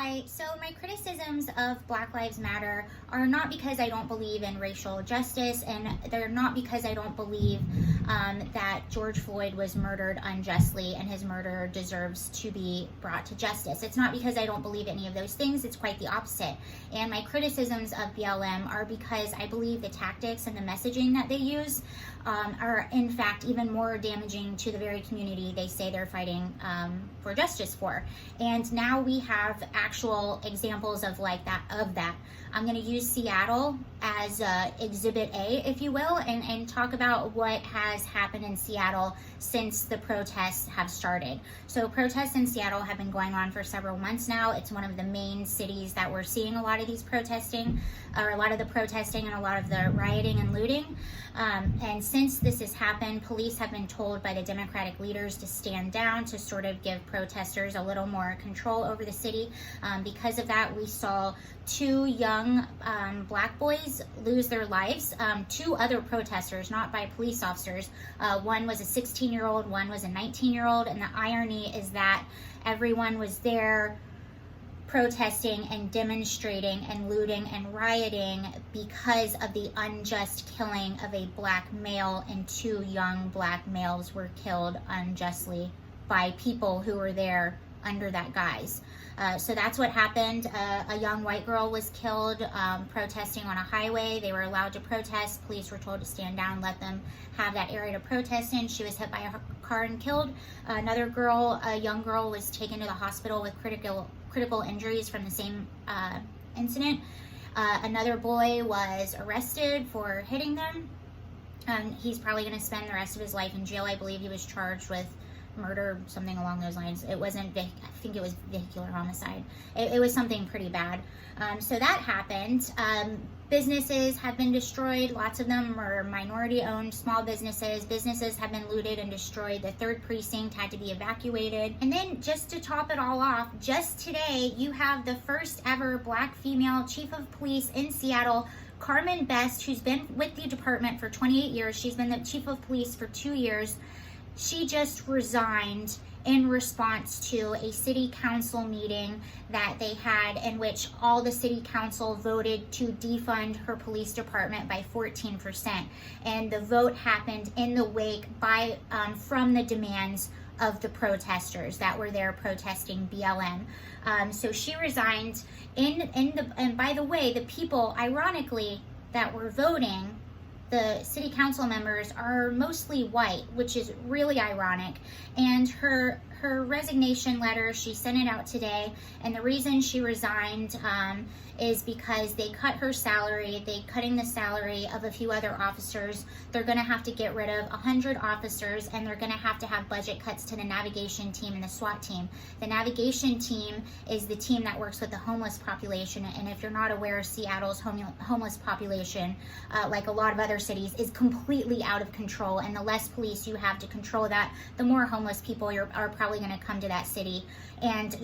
Hi, so my criticisms of Black Lives Matter are not because I don't believe in racial justice, and they're not because I don't believe that George Floyd was murdered unjustly and his murderer deserves to be brought to justice. It's not because I don't believe any of those things, it's quite the opposite. And my criticisms of BLM are because I believe the tactics and the messaging that they use are in fact even more damaging to the very community they say they're fighting for justice for. And now we have actual examples of that. I'm going to use Seattle as Exhibit A, if you will, and talk about what has happened in Seattle since the protests have started. So protests in Seattle have been going on for several months now. It's one of the main cities that we're seeing a lot of these protesting, or a lot of the protesting and a lot of the rioting and looting. And since this has happened, police have been told by the Democratic leaders to stand down, to sort of give protesters a little more control over the city. Because of that, we saw two young black boys lose their lives. Two other protesters, not by police officers. One was a 16-year-old, one was a 19-year-old, and the irony is that everyone was there protesting and demonstrating and looting and rioting because of the unjust killing of a black male, and two young black males were killed unjustly by people who were there under that guise. So that's what happened. A young white girl was killed protesting on a highway. They were allowed to protest. Police were told to stand down, let them have that area to protest in. She was hit by a car and killed. Another girl, a young girl, was taken to the hospital with critical injuries from the same incident. Another boy was arrested for hitting them. He's probably going to spend the rest of his life in jail. I believe he was charged with murder, something along those lines. It wasn't, I think it was vehicular homicide. It was something pretty bad. So that happened. Businesses have been destroyed. Lots of them are minority-owned, small businesses. Businesses have been looted and destroyed. The 3rd precinct had to be evacuated. And then, just to top it all off, just today, you have the first ever black female chief of police in Seattle, Carmen, who's been with the department for 28 years. She's been the chief of police for 2 years. She just resigned in response to a city council meeting that they had, in which all the city council voted to defund her police department by 14%. And the vote happened in the wake from the demands of the protesters that were there protesting BLM. So she resigned and by the way, the people, ironically, that were voting, the city council members, are mostly white, which is really ironic. And her resignation letter, she sent it out today, and the reason she resigned is because they cut her salary. They cutting the salary of a few other officers. They're going to have to get rid of 100 officers, and they're going to have budget cuts to the navigation team and the SWAT team. The navigation team is the team that works with the homeless population, and if you're not aware, Seattle's homeless population, like a lot of other cities, is completely out of control, and the less police you have to control that, the more homeless people are probably going to come to that city. And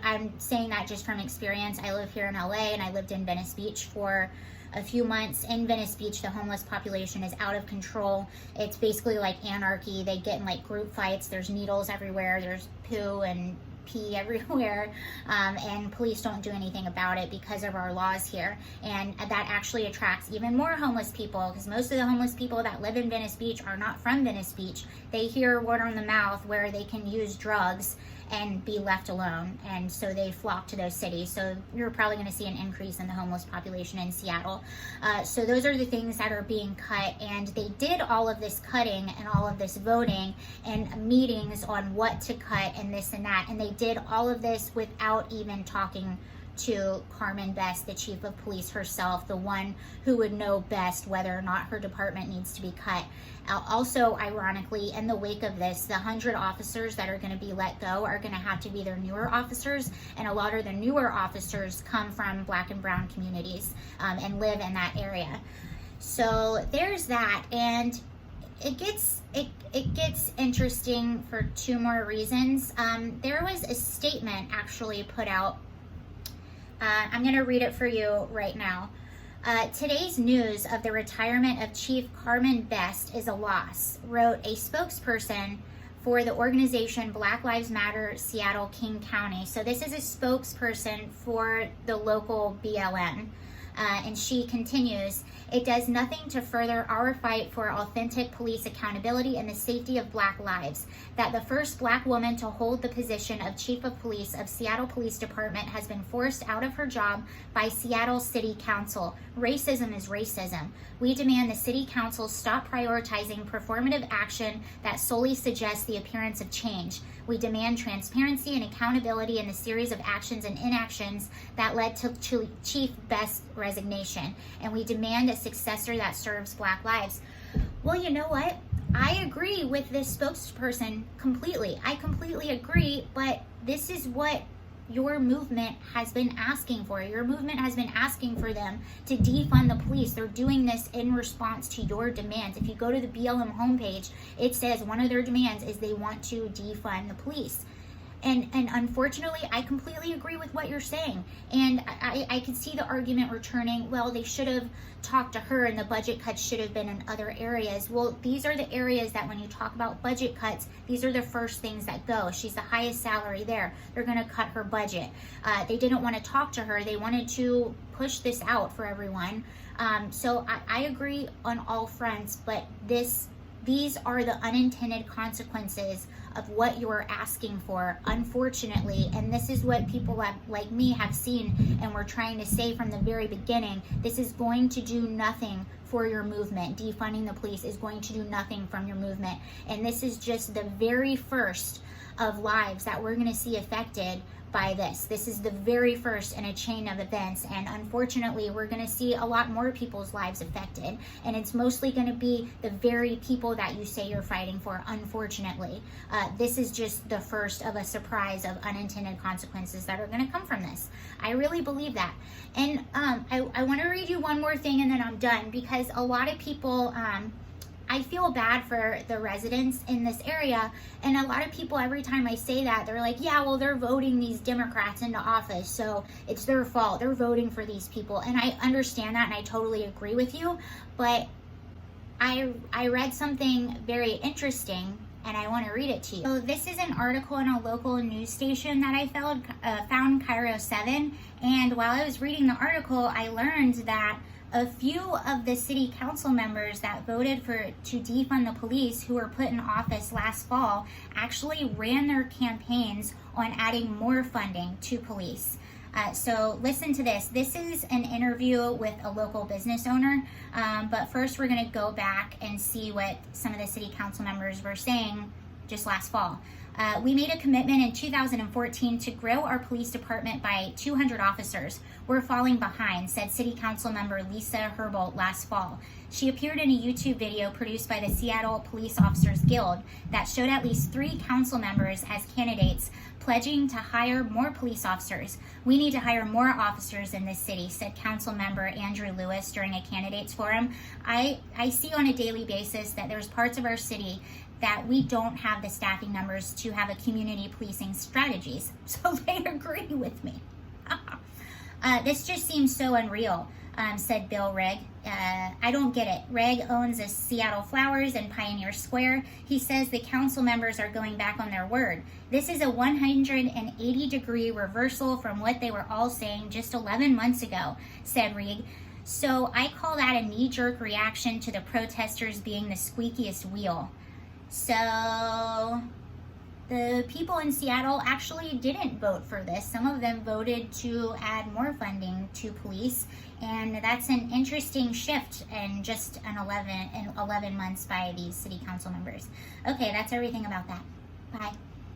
I'm saying that just from experience. I live here in LA, and I lived in Venice Beach for a few months. In Venice Beach, the homeless population is out of control. It's basically like anarchy. They get in like group fights. There's needles everywhere. There's poo and pee everywhere, and police don't do anything about it because of our laws here. And that actually attracts even more homeless people, because most of the homeless people that live in Venice Beach are not from Venice Beach. They hear word on the mouth where they can use drugs and be left alone, and so they flock to those cities. So you're probably going to see an increase in the homeless population in Seattle. So those are the things that are being cut, and they did all of this cutting and all of this voting and meetings on what to cut and this and that, and they did all of this without even talking to Carmen, the chief of police herself, the one who would know best whether or not her department needs to be cut. Also, ironically, in the wake of this, the 100 officers that are going to be let go are going to have to be their newer officers, and a lot of the newer officers come from black and brown communities and live in that area. So there's that, and it gets interesting for 2 more reasons. There was a statement actually put out. I'm going to read it for you right now. Today's news of the retirement of Chief Carmen Best is a loss, wrote a spokesperson for the organization Black Lives Matter Seattle King County. So this is a spokesperson for the local BLM. And she continues, "It does nothing to further our fight for authentic police accountability and the safety of Black lives. That the first Black woman to hold the position of Chief of Police of Seattle Police Department has been forced out of her job by Seattle City Council. Racism is racism. We demand the City Council stop prioritizing performative action that solely suggests the appearance of change. We demand transparency and accountability in the series of actions and inactions that led to Chief Best's resignation. And we demand a successor that serves Black lives." Well, you know what? I agree with this spokesperson completely. I completely agree, but this is what your movement has been asking for. Your movement has been asking for them to defund the police. They're doing this in response to your demands. If you go to the BLM homepage, it says one of their demands is they want to defund the police. And unfortunately, I completely agree with what you're saying. And I can see the argument returning, well, they should have talked to her and the budget cuts should have been in other areas. Well, these are the areas that when you talk about budget cuts, these are the first things that go. She's the highest salary there. They're going to cut her budget. They didn't want to talk to her. They wanted to push this out for everyone. So I agree on all fronts, but these are the unintended consequences of what you're asking for, unfortunately. And this is what people like me have seen and we're trying to say from the very beginning. This is going to do nothing for your movement. Defunding the police is going to do nothing from your movement. And this is just the very first of lives that we're going to see affected by this. This is the very first in a chain of events, and unfortunately we're going to see a lot more people's lives affected, and it's mostly going to be the very people that you say you're fighting for, unfortunately. This is just the first of a surprise of unintended consequences that are going to come from this. I really believe that. And I want to read you one more thing and then I'm done, because a lot of people I feel bad for the residents in this area, and a lot of people, every time I say that, they're like, yeah, well, they're voting these Democrats into office, so it's their fault. They're voting for these people. And I understand that, and I totally agree with you, but I read something very interesting, and I want to read it to you. So this is an article in a local news station that I found Cairo 7, and while I was reading the article, I learned that a few of the city council members that voted to defund the police, who were put in office last fall, actually ran their campaigns on adding more funding to police. So listen to this. This is an interview with a local business owner, but first we're going to go back and see what some of the city council members were saying just last fall. We made a commitment in 2014 to grow our police department by 200 officers. We're falling behind, said City Council member Lisa Herbold last fall. She appeared in a YouTube video produced by the Seattle Police Officers Guild that showed at least 3 council members as candidates pledging to hire more police officers. We need to hire more officers in this city, said council member Andrew Lewis during a candidates forum. I see on a daily basis that there's parts of our city that we don't have the staffing numbers to have a community policing strategies. So they agree with me. This just seems so unreal, said Bill Rigg. I don't get it. Rigg owns a Seattle Flowers in Pioneer Square. He says the council members are going back on their word. This is a 180-degree reversal from what they were all saying just 11 months ago, said Rigg. So I call that a knee-jerk reaction to the protesters being the squeakiest wheel. So the people in Seattle actually didn't vote for this. Some of them voted to add more funding to police, and that's an interesting shift in just 11 months by these city council members. Okay, that's everything about that. Bye.